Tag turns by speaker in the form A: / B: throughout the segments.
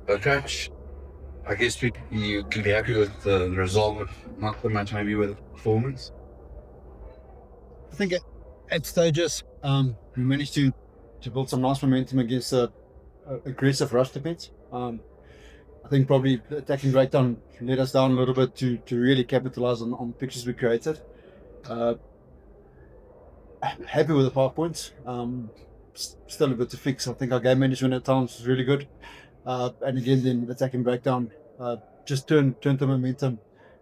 A: Coach, I guess you can be happy with the result, but not so much maybe with the performance.
B: I think at stages, we managed to build some nice momentum against a aggressive rush defense. I think probably the attacking breakdown let us down a little bit to really capitalize on the pictures we created. Uh, Happy with the 5 points. Still a bit to fix. I think our game management at times was really good. And again, then attacking breakdown just turned the momentum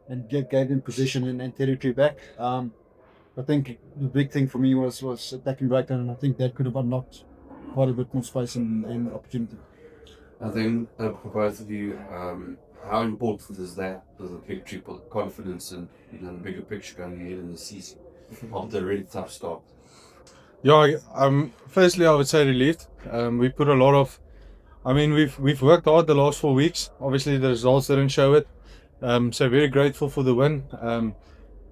B: and gave them position and territory back. I think the big thing for me was attacking breakdown, and I think that could have unlocked quite a bit more space and opportunity.
A: I think for both of you, how important is that for the victory, for the confidence and the bigger picture going ahead in the season after a really tough start?
C: Yeah, firstly, I would say relieved. We put a lot of, we've worked hard the last 4 weeks. Obviously, the results didn't show it. So very grateful for the win.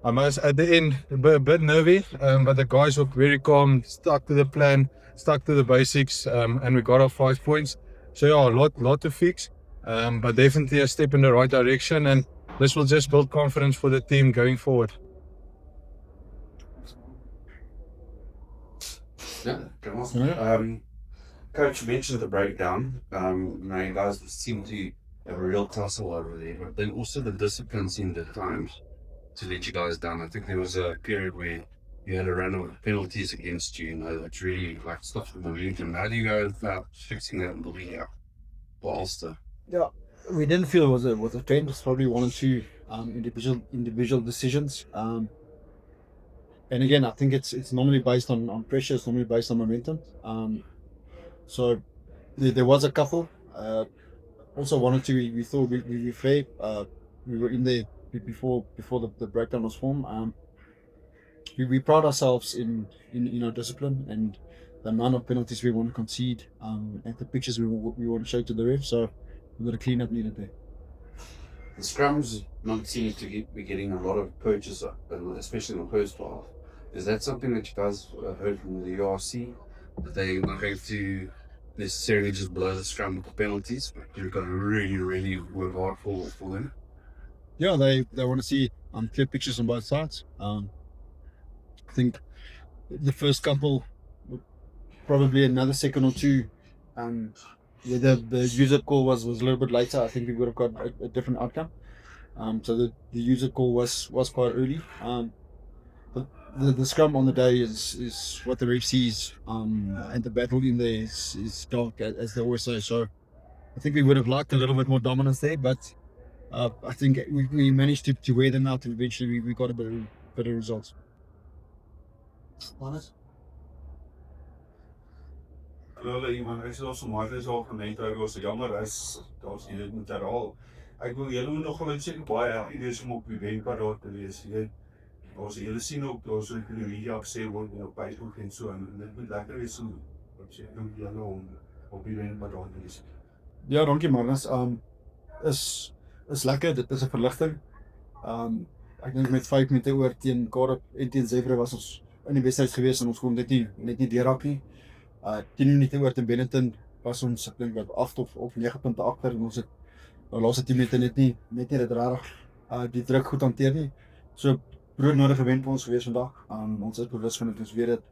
C: I must at the end a bit nervy, but the guys were very calm, stuck to the plan, stuck to the basics, and we got our 5 points. So yeah, a lot to fix, but definitely a step in the right direction, and this will just build confidence for the team going forward.
A: Yeah, Coach, you mentioned the breakdown. You guys seem to have a real tussle over there, but then also the discipline seemed at times to let you guys down. I think there was a period where you had a run of penalties against you, that really like stopped the momentum. How do you go about fixing that in the league out for Ulster?
B: Yeah, we didn't feel it was a trend. It's probably one or two individual decisions. And again, I think it's normally based on pressure. It's normally based on momentum. So there was a couple. Also, one or two we thought we were fair. We were in there before the breakdown was formed. We pride ourselves in our discipline and the amount of penalties we want to concede, and the pictures we want to show to the ref. So we've got a clean up needed there.
A: The scrums not seem to be getting a lot of purchase, especially in the first half. Is that something that you guys heard from the URC? That they're not going to necessarily just blow the scrum with the penalties, but you've got to really, really work hard for them?
B: Yeah, they want to see clear pictures on both sides. I think the first couple, probably another second or two. The user call was a little bit later. I think we would have got a different outcome. So the user call was quite early. But the scrum on the day is what the ref sees. And the battle in there is dark, as they always say. So I think we would have liked a little bit more dominance there, but I think we managed to wear them out, and eventually we got a better results. Honest?
D: Hallo iemand, ek is al so maar is al gemeente was jammer as daar's nie dit moet herhaal. Ek wil julle moet nog wel seker baie idees om op die wenpad te wees. Jy weet, ons julle sien ook daar's ook in die media gesê word op Facebook en so en dit moet lekker wees om wat sê doen julle om op die wenpad te wees.
B: Ja, dankie Marnus. Is lekker. Dit is 'n verligting. Ek dink met 5 minute oor teen Kaap en teen Zebra was ons in die wedstryd gewees en ons kon net nie deurraak nie. 10 minute oor teen Benetton was ons, ek dink wat 8 of 9 punte agter, en ons het die laaste 10 minute net nie dit regtig die druk goed hanteer nie. So broodnodige wen vir ons gewees vandag. Ons is bewus van dit, ons weet dit.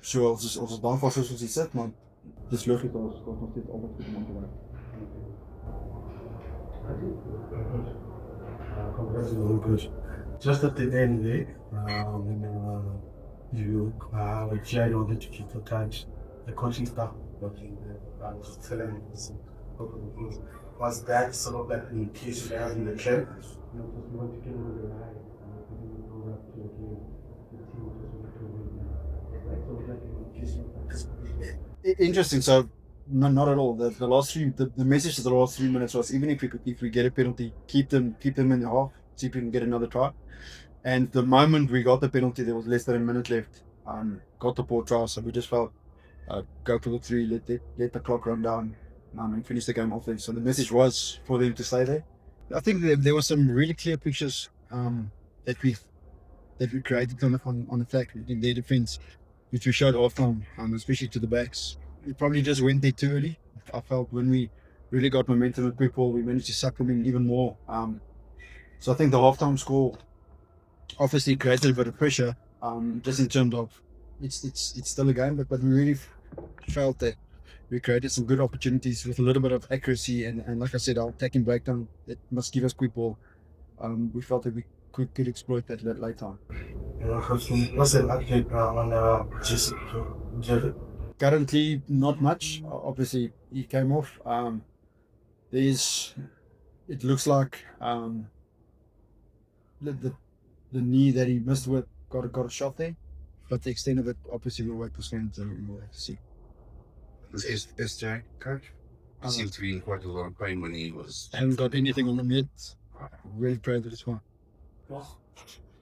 B: So ons is dankbaar soos ons hier sit, maar dis logies ons nog steeds altyd goed om te werk.
E: Congratulations. Just at the end there, you shared on it a few times. The coaching staff working there, was that sort of like the case in the camp?
B: Interesting. So not at all. The last three, the message of the last 3 minutes was, even if we get a penalty, keep them in the half, see if we can get another try. And the moment we got the penalty, there was less than a minute left. Got the poor try, so we just felt go for the 3, let the clock run down, and finish the game off there. So the message was for them to stay there. I think there were some really clear pictures that we created on the flank in their defence, which we showed off on, especially to the backs. We probably just went there too early. I felt when we really got momentum with people. We managed to suck them in even more. So I think the halftime score obviously created a bit of pressure, just in terms of it's still a game, but we really felt that we created some good opportunities with a little bit of accuracy and like I said, our attacking breakdown that must give us quick ball. We felt that we could exploit that late time.
E: What's the update on Jesse?
B: Currently, not much. Obviously, he came off. It looks like the knee that he missed with got a shot there, but the extent of it, obviously, we'll wait for scans and we'll see.
A: Is SJ, coach? He seemed to be in quite a lot of pain when he was.
B: Haven't got anything on him yet. Really proud of this one.
D: Well,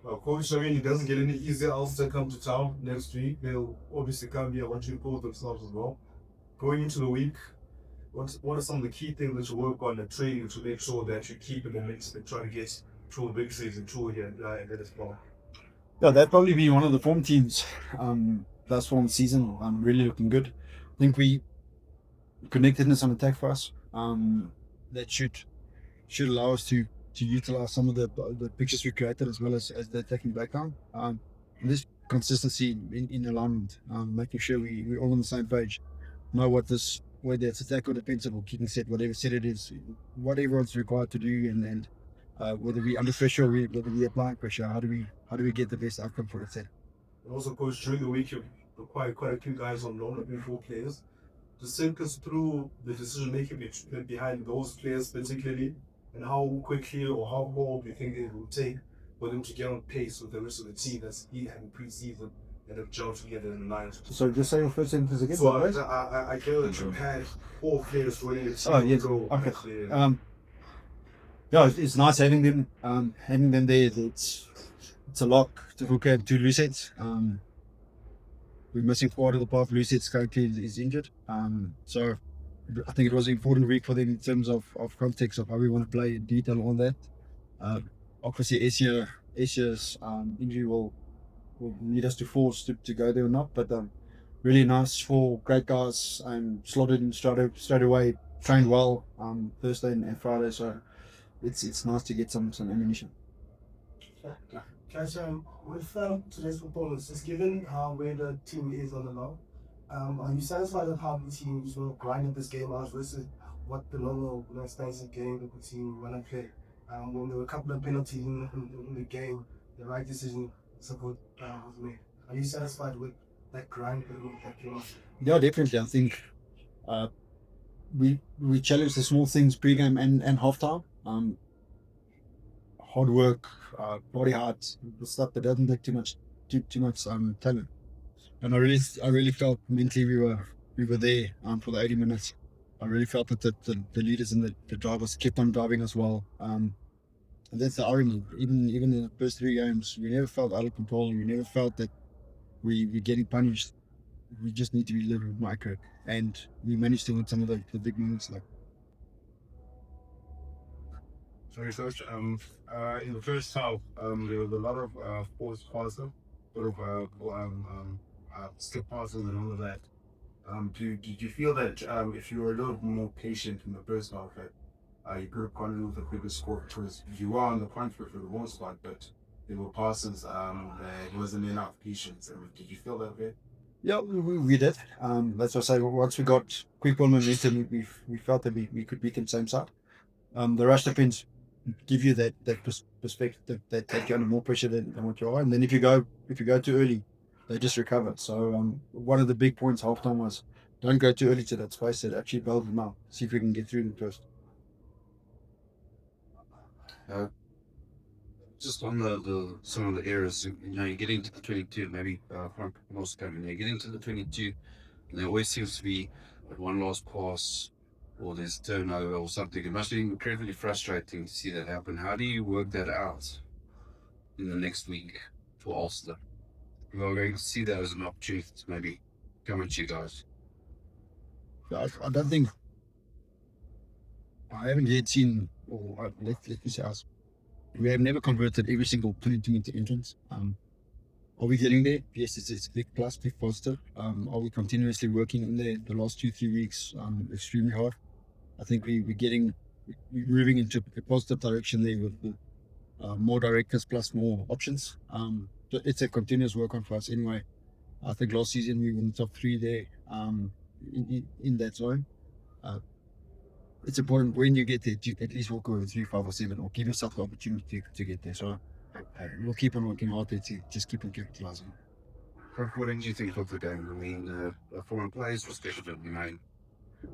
D: Coach, I mean, it doesn't get any easier. Ulster come to town next week. They'll obviously come here want to improve themselves as well. Going into the week, what are some of the key things that you work on at training to make sure that you keep in the mix and try to get through the big season through here and then as well?
B: Yeah, that'd probably be one of the form teams. Thus far in the season, really looking good. I think we connectedness on attack for us. That should allow us to utilize some of the pictures we created as well as the attacking background. This consistency in alignment, making sure we're all on the same page, know whether it's attack or defensive or kicking set, whatever set it is, what everyone's required to do, and whether we under pressure or whether we applying pressure, how do we get the best outcome for the set.
D: And also, Coach, during the week you require quite a few guys on loan, maybe 4 players. Just take us through the decision making behind those players particularly, and how quickly or how long do you think it will take for them to get on pace with the rest of the team that's having pre-season and have gelled together in the lines?
B: So just say your first sentence again.
D: So I know that you had 4 players joining the team.
B: Oh yes. Okay. Yeah, it's nice having them. Having them there. It's a lock to look at 2 loose heads. We're missing part of the path. Loose heads currently is injured. So I think it was an important week for them in terms of context of how we want to play in detail on that. Obviously, Asia's injury will lead us to force to go there or not. But really nice for great guys and slotted in straight away. Trained well Thursday and Friday. So it's nice to get some ammunition.
E: Guys, with today's performance, just given where the team is on the long, are you satisfied with how the team sort of grinded this game out versus what the normal expensive game that the team want to play? When there were a couple of penalties in the game, the right decision was made. Are you satisfied with that grind that came off?
B: Yeah, definitely. I think we challenged the small things pre-game and halftime. Hard work, body heart, the stuff that doesn't take too much talent. And I really felt mentally we were there for the 80 minutes. I really felt that the leaders and the drivers kept on driving as well. And that's the irony. Even in the first 3 games, we never felt out of control. We never felt that we're getting punished. We just need to be a little bit more accurate. And we managed to win some of the big moments. Like.
D: Sorry, Coach. In the first half, there was a lot of forced passing, sort of skip passes and all of that. Did you feel that if you were a little more patient in the first half, that you could have gone in with a quicker score? Because you were on the punch for the most part, but there were passes that wasn't enough patience. Did you feel that way?
B: Yeah, we did. That's what I say. Once we got quick ball momentum, we felt that we could beat them same side. The rush defense give you that perspective that you're under more pressure than what you are, and then if you go too early, they just recover. So one of the big points halftime was don't go too early to that space. That actually bailed them out. See if we can get through them first.
A: Just on the some of the errors, you're getting to the 22, maybe Frank most coming. You're getting to the 22, and there always seems to be one last pass, or there's turnover or something. It must be incredibly frustrating to see that happen. How do you work that out in the next week for Ulster? We're going to see that as an opportunity to maybe come at you guys.
B: I don't think I haven't yet seen, or let me say us. We have never converted every single penalty into entrance. Are we getting there? Yes, it's a big plus, big positive. Are we continuously working in there the last 2-3 weeks extremely hard? I think we're moving into a positive direction there with more directors plus more options. So it's a continuous work on for us anyway. I think last season we were in the top 3 there in that zone. It's important when you get there to at least walk over 3, 5, or 7, or give yourself the opportunity to get there. So we'll keep on working hard there to just keep on capitalizing.
A: What did you think of the game? I mean, from a player's perspective, you know,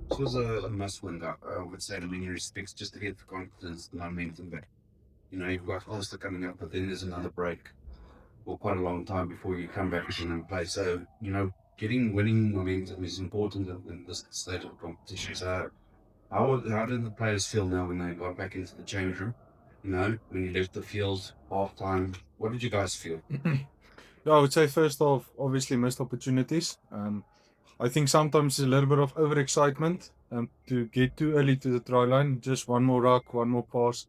A: this was a must-win. I would say, in many respects, just to get the confidence, the momentum back. You know, you've got Ulster coming up, but then there's another break for quite a long time before you come back and play. So, you know, winning momentum is important in this state of competition. So, how did the players feel now when they got back into the change room? You know, when you left the field, half time, what did you guys feel?
C: Yeah, I would say first off, obviously missed opportunities. I think sometimes it's a little bit of overexcitement to get too early to the try line. Just one more ruck, one more pass.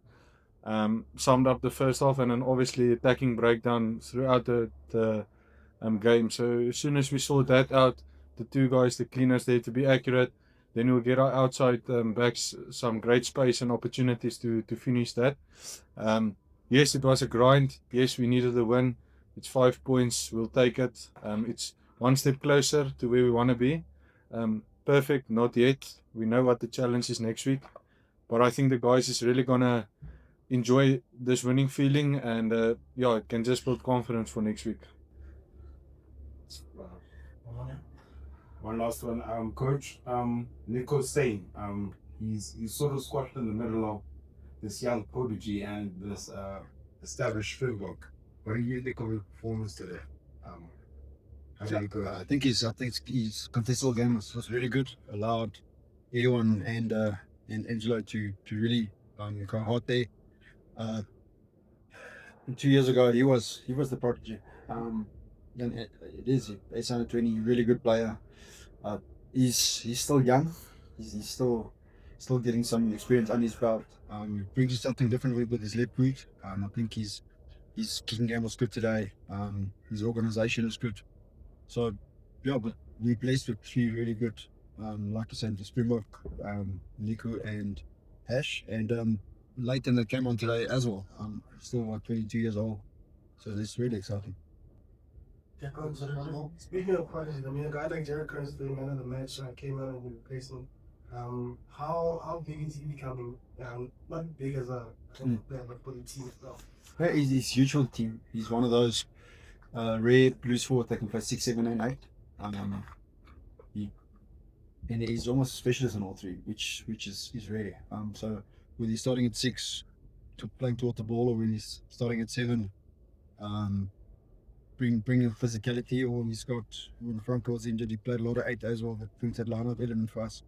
C: Summed up the first half, and then obviously attacking breakdown throughout the game. So as soon as we sort that out, the 2 guys, the cleaners there to be accurate, then we'll get our outside backs some great space and opportunities to finish that. Yes, it was a grind. Yes, we needed the win. It's 5 points. We'll take it. It's one step closer to where we want to be. Perfect, not yet. We know what the challenge is next week. But I think the guys is really going to enjoy this winning feeling, and it can just build confidence for next week.
D: One last one, Coach. Nico's saying he's sort of squashed in the middle of this young prodigy and this established Springbok. What do you think of his performance today? How did he go?
B: I think his contestable game was really good. Allowed Ewan and Angelo to really go hard there. 2 years ago, he was the prodigy. And it is he's under 20, really good player. He's still young. He's still getting some experience on his belt. Brings you something different with his left boot. I think his kicking game was good today. His organisation is good. So yeah, but we're blessed with 3 really good, like I said, the Springbok, Nico and Hash, and Leighton that came on today as well. Still like 22 years old, so it's really exciting.
E: Yeah, Coach, speaking of prodigies, I mean, a guy like Jared Kerr's the man of the match came out and replaced him. How big is he becoming? Not big as a player, but for the team itself.
B: Yeah, he's huge for the team. He's one of those rare blues forward that can play 6, 7, and 8. And he's almost a specialist in all 3, which is rare. So whether he's starting at 6 to playing toward the ball, or when he's starting at 7, bringing physicality, or he's got, when Francke was injured, he played a lot of 8 as well. That brings that lineup element for us.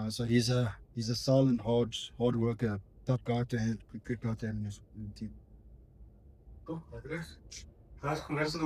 B: So he's a silent, hard worker, tough guy to have, good guy to have in the team.
E: Cool. Congrats on the